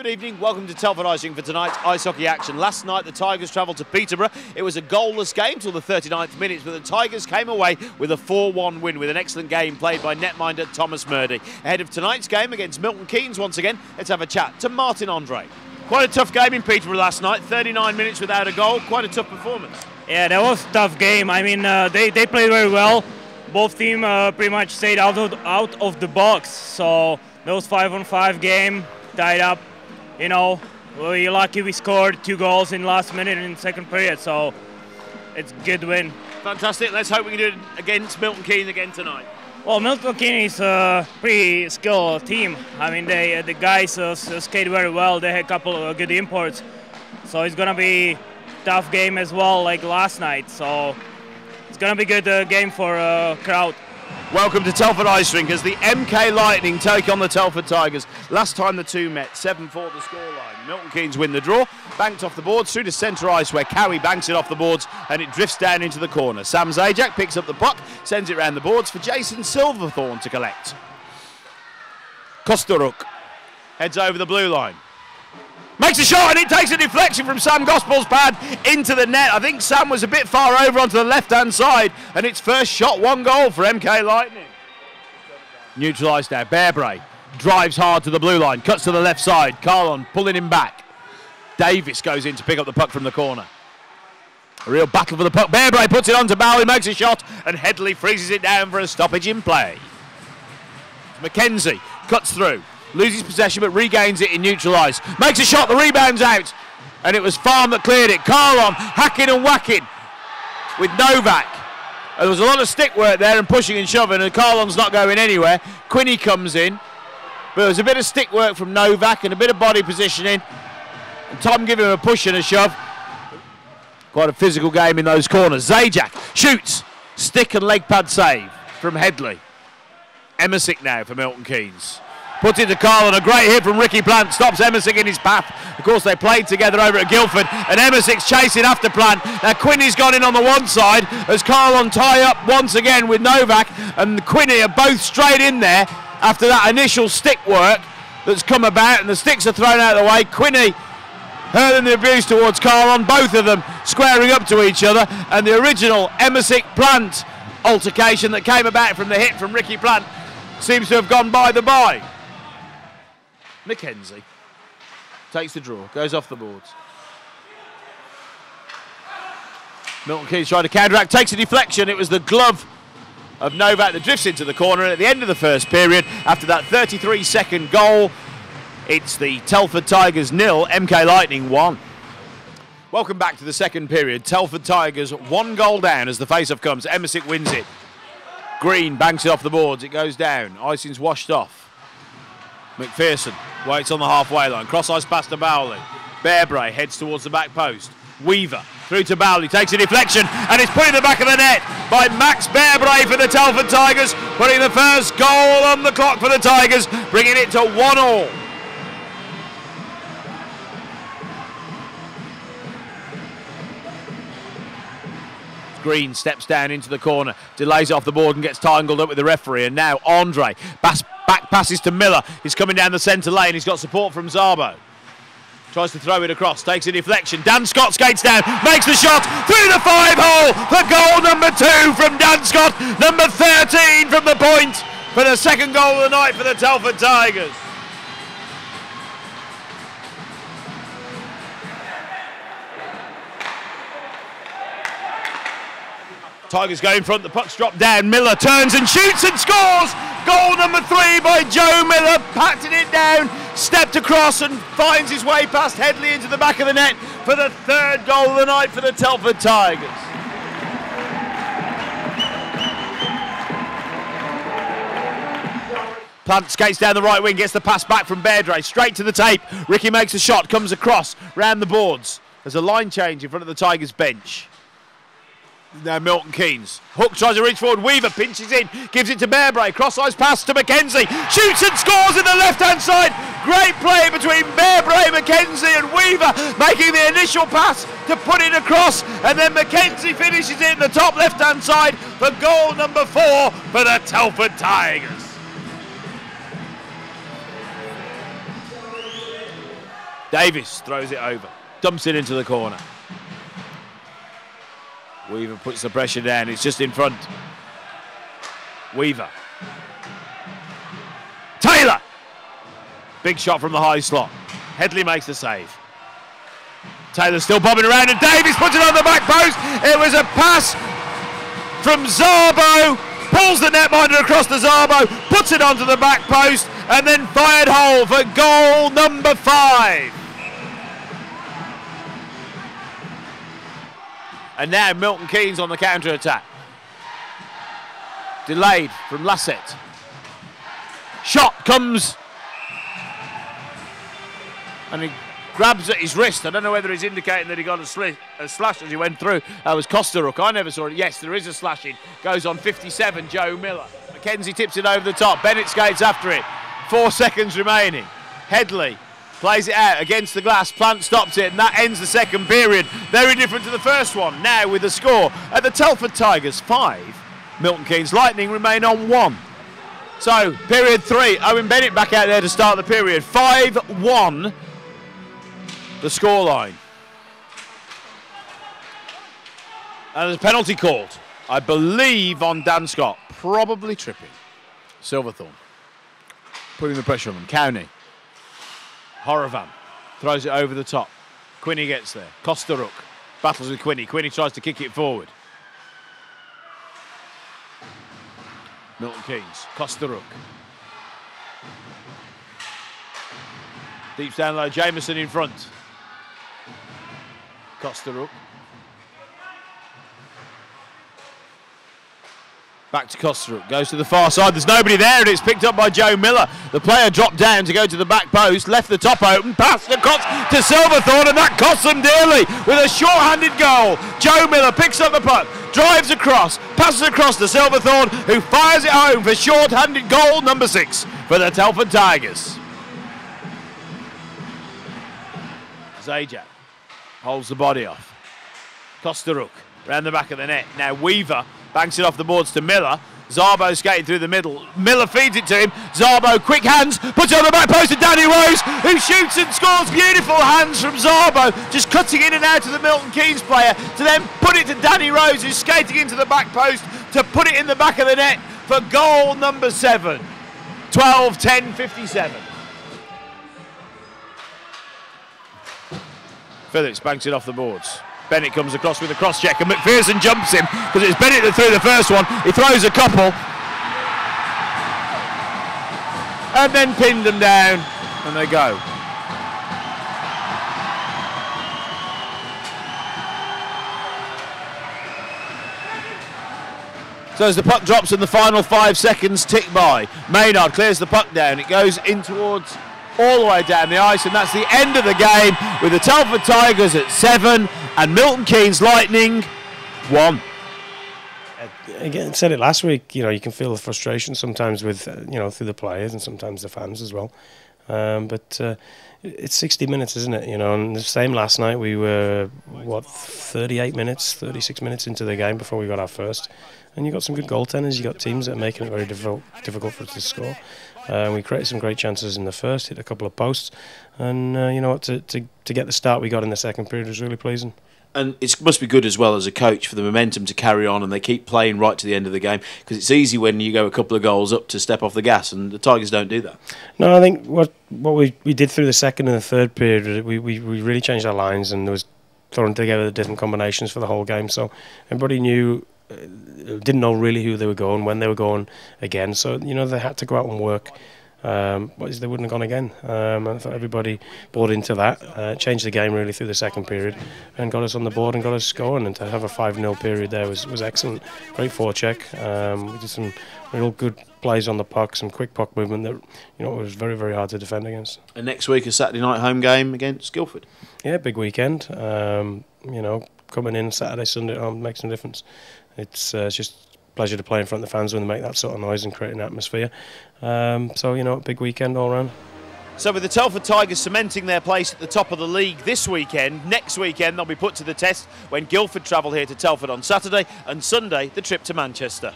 Good evening, welcome to Telford Icing for tonight's ice hockey action. Last night the Tigers travelled to Peterborough. It was a goalless game till the 39th minute, but the Tigers came away with a 4-1 win with an excellent game played by netminder Thomas Murdy. Ahead of tonight's game against Milton Keynes once again, let's have a chat to Martin Andre. Quite a tough game in Peterborough last night, 39 minutes without a goal, quite a tough performance. Yeah, that was a tough game. I mean, they played very well. Both teams pretty much stayed out of the box, so that was 5-on-5 game, tied up. You know, we're lucky we scored 2 goals in last minute in the second period, so it's a good win. Fantastic. Let's hope we can do it against Milton Keynes again tonight. Well, Milton Keynes is a pretty skilled team. I mean, the guys skate very well. They had a couple of good imports, so it's gonna be a tough game as well, like last night. So it's gonna be a good game for crowd. Welcome to Telford Ice Rink as the MK Lightning take on the Telford Tigers. Last time the two met, 7-4 the scoreline. Milton Keynes win the draw, banked off the boards through to centre ice where Cowie banks it off the boards and it drifts down into the corner. Sam Zajac picks up the puck, sends it round the boards for Jason Silverthorne to collect. Kosturuk heads over the blue line. Makes a shot and it takes a deflection from Sam Gospel's pad into the net. I think Sam was a bit far over onto the left-hand side and it's first shot, 1 goal for MK Lightning. Neutralised now. Bearbray drives hard to the blue line, cuts to the left side. Carlon pulling him back. Davis goes in to pick up the puck from the corner. A real battle for the puck. Bearbray puts it on to Bowley, makes a shot and Headley freezes it down for a stoppage in play. McKenzie cuts through. Loses possession but regains it in neutral ice. Makes a shot, the rebound's out. And it was Farm that cleared it. Carlon hacking and whacking with Novak. And there was a lot of stick work there and pushing and shoving and Carlon's not going anywhere. Quinney comes in. But there was a bit of stick work from Novak and a bit of body positioning. And Tom giving him a push and a shove. Quite a physical game in those corners. Zajac shoots. Stick and leg pad save from Headley. Emersick now for Milton Keynes. Puts it to Carlon, a great hit from Ricky Plant, stops Emersick in his path. Of course, they played together over at Guildford, and Emersick's chasing after Plant. Now, Quinney's gone in on the one side as Carlon tie up once again with Novak, and Quinney are both straight in there after that initial stick work that's come about, and the sticks are thrown out of the way. Quinney hurling the abuse towards Carlon, both of them squaring up to each other, and the original Emersick-Plant altercation that came about from the hit from Ricky Plant seems to have gone by the by. McKenzie takes the draw, goes off the boards. Milton Keynes trying to counteract, takes a deflection. It was the glove of Novak that drifts into the corner. And at the end of the first period, after that 33-second goal, it's the Telford Tigers 0, MK Lightning 1. Welcome back to the second period. Telford Tigers 1 goal down as the face-off comes. Emersick wins it. Green banks it off the boards. It goes down. Icing's washed off. McPherson waits on the halfway line. Cross-ice pass to Bowley. Bearbray heads towards the back post. Weaver through to Bowley. Takes a deflection and it's put in the back of the net by Max Bearbray for the Telford Tigers. Putting the first goal on the clock for the Tigers. Bringing it to 1-1. Green steps down into the corner, delays it off the board and gets tangled up with the referee. And now Andre back passes to Miller. He's coming down the centre lane. He's got support from Zabo. Tries to throw it across, takes a deflection. Dan Scott skates down, makes the shot through the 5-hole for goal number 2 from Dan Scott. Number 13 from the point for the second goal of the night for the Telford Tigers. Tigers go in front, the puck's dropped down. Miller turns and shoots and scores! Goal number 3 by Joe Miller, patting it down, stepped across and finds his way past Headley into the back of the net for the 3rd goal of the night for the Telford Tigers. Plant skates down the right wing, gets the pass back from Beardray, straight to the tape. Ricky makes a shot, comes across, round the boards. There's a line change in front of the Tigers bench. Now Milton Keynes. Hook tries to reach forward. Weaver pinches in, gives it to Bearbray. Cross-ice pass to McKenzie. Shoots and scores in the left-hand side. Great play between Bearbray, McKenzie and Weaver, making the initial pass to put it across. And then McKenzie finishes it in the top left-hand side for goal number 4 for the Telford Tigers. Davis throws it over, dumps it into the corner. Weaver puts the pressure down, it's just in front. Weaver. Taylor! Big shot from the high slot. Headley makes the save. Taylor's still bobbing around and Davis puts it on the back post. It was a pass from Szabo. Pulls the netminder across the Szabo, puts it onto the back post and then fired home for goal number 5. And now Milton Keynes on the counter-attack. Delayed from Lassett. Shot comes. And he grabs at his wrist. I don't know whether he's indicating that he got a slash as he went through. That was Costa-Rook. I never saw it. Yes, there is a slashing. Goes on 57, Joe Miller. McKenzie tips it over the top. Bennett skates after it. 4 seconds remaining. Headley plays it out against the glass. Plant stops it, and that ends the second period. Very different to the first one. Now with the score at the Telford Tigers 5, Milton Keynes Lightning remain on 1. So, period 3. Owen Bennett back out there to start the period. 5-1. The scoreline. And there's a penalty called, I believe, on Dan Scott. Probably tripping. Silverthorne putting the pressure on them. Cowney. Horovan throws it over the top. Quinney gets there. Costa-Rook battles with Quinney. Quinney tries to kick it forward. Milton Keynes. Costa-Rook. Deeps down low. Jameson in front. Costa-Rook. Back to Costa-Rook. Goes to the far side. There's nobody there and it's picked up by Joe Miller. The player dropped down to go to the back post. Left the top open. Passed across to Silverthorne and that cost them dearly with a short-handed goal. Joe Miller picks up the puck. Drives across. Passes across to Silverthorne who fires it home for short-handed goal number 6 for the Telford Tigers. Zajac holds the body off. Costa-Rook round the back of the net. Now Weaver banks it off the boards to Miller. Szabo skating through the middle. Miller feeds it to him. Szabo, quick hands, puts it on the back post to Danny Rose, who shoots and scores. Beautiful hands from Szabo, just cutting in and out of the Milton Keynes player to then put it to Danny Rose, who's skating into the back post to put it in the back of the net for goal number 7. 12-10-57. Phillips banks it off the boards. Bennett comes across with a cross check and McPherson jumps him because it's Bennett that threw the first one. He throws a couple and then pinned them down and they go. So as the puck drops and the final 5 seconds tick by, Maynard clears the puck down. It goes in towards all the way down the ice, and that's the end of the game with the Telford Tigers at 7 and Milton Keynes Lightning 1. Again, said it last week, you know, you can feel the frustration sometimes with, you know, through the players and sometimes the fans as well. But it's 60 minutes, isn't it? You know, and the same last night. We were, 38 minutes, 36 minutes into the game before we got our first. And you got some good goaltenders. You got teams that are making it very difficult for us to score. We created some great chances in the first, hit a couple of posts, and you know what, to get the start we got in the second period was really pleasing. And it must be good as well as a coach for the momentum to carry on and they keep playing right to the end of the game, because it's easy when you go a couple of goals up to step off the gas, and the Tigers don't do that. No, I think what we did through the second and the third period, we really changed our lines and there was throwing together the different combinations for the whole game, so everybody knew, didn't know really who they were going, when they were going again, so you know they had to go out and work. But they wouldn't have gone again. I thought everybody bought into that, changed the game really through the second period and got us on the board and got us scoring, and to have a 5-0 period there was excellent. Great forecheck. We did some real good plays on the puck, some quick puck movement that, you know, was very, very hard to defend against. And next week a Saturday night home game against Guildford. Yeah, big weekend. You know, coming in Saturday, Sunday makes no difference. It's just pleasure to play in front of the fans when they make that sort of noise and create an atmosphere. So, you know, big weekend all round. So with the Telford Tigers cementing their place at the top of the league this weekend, next weekend they'll be put to the test when Guildford travel here to Telford on Saturday, and Sunday the trip to Manchester.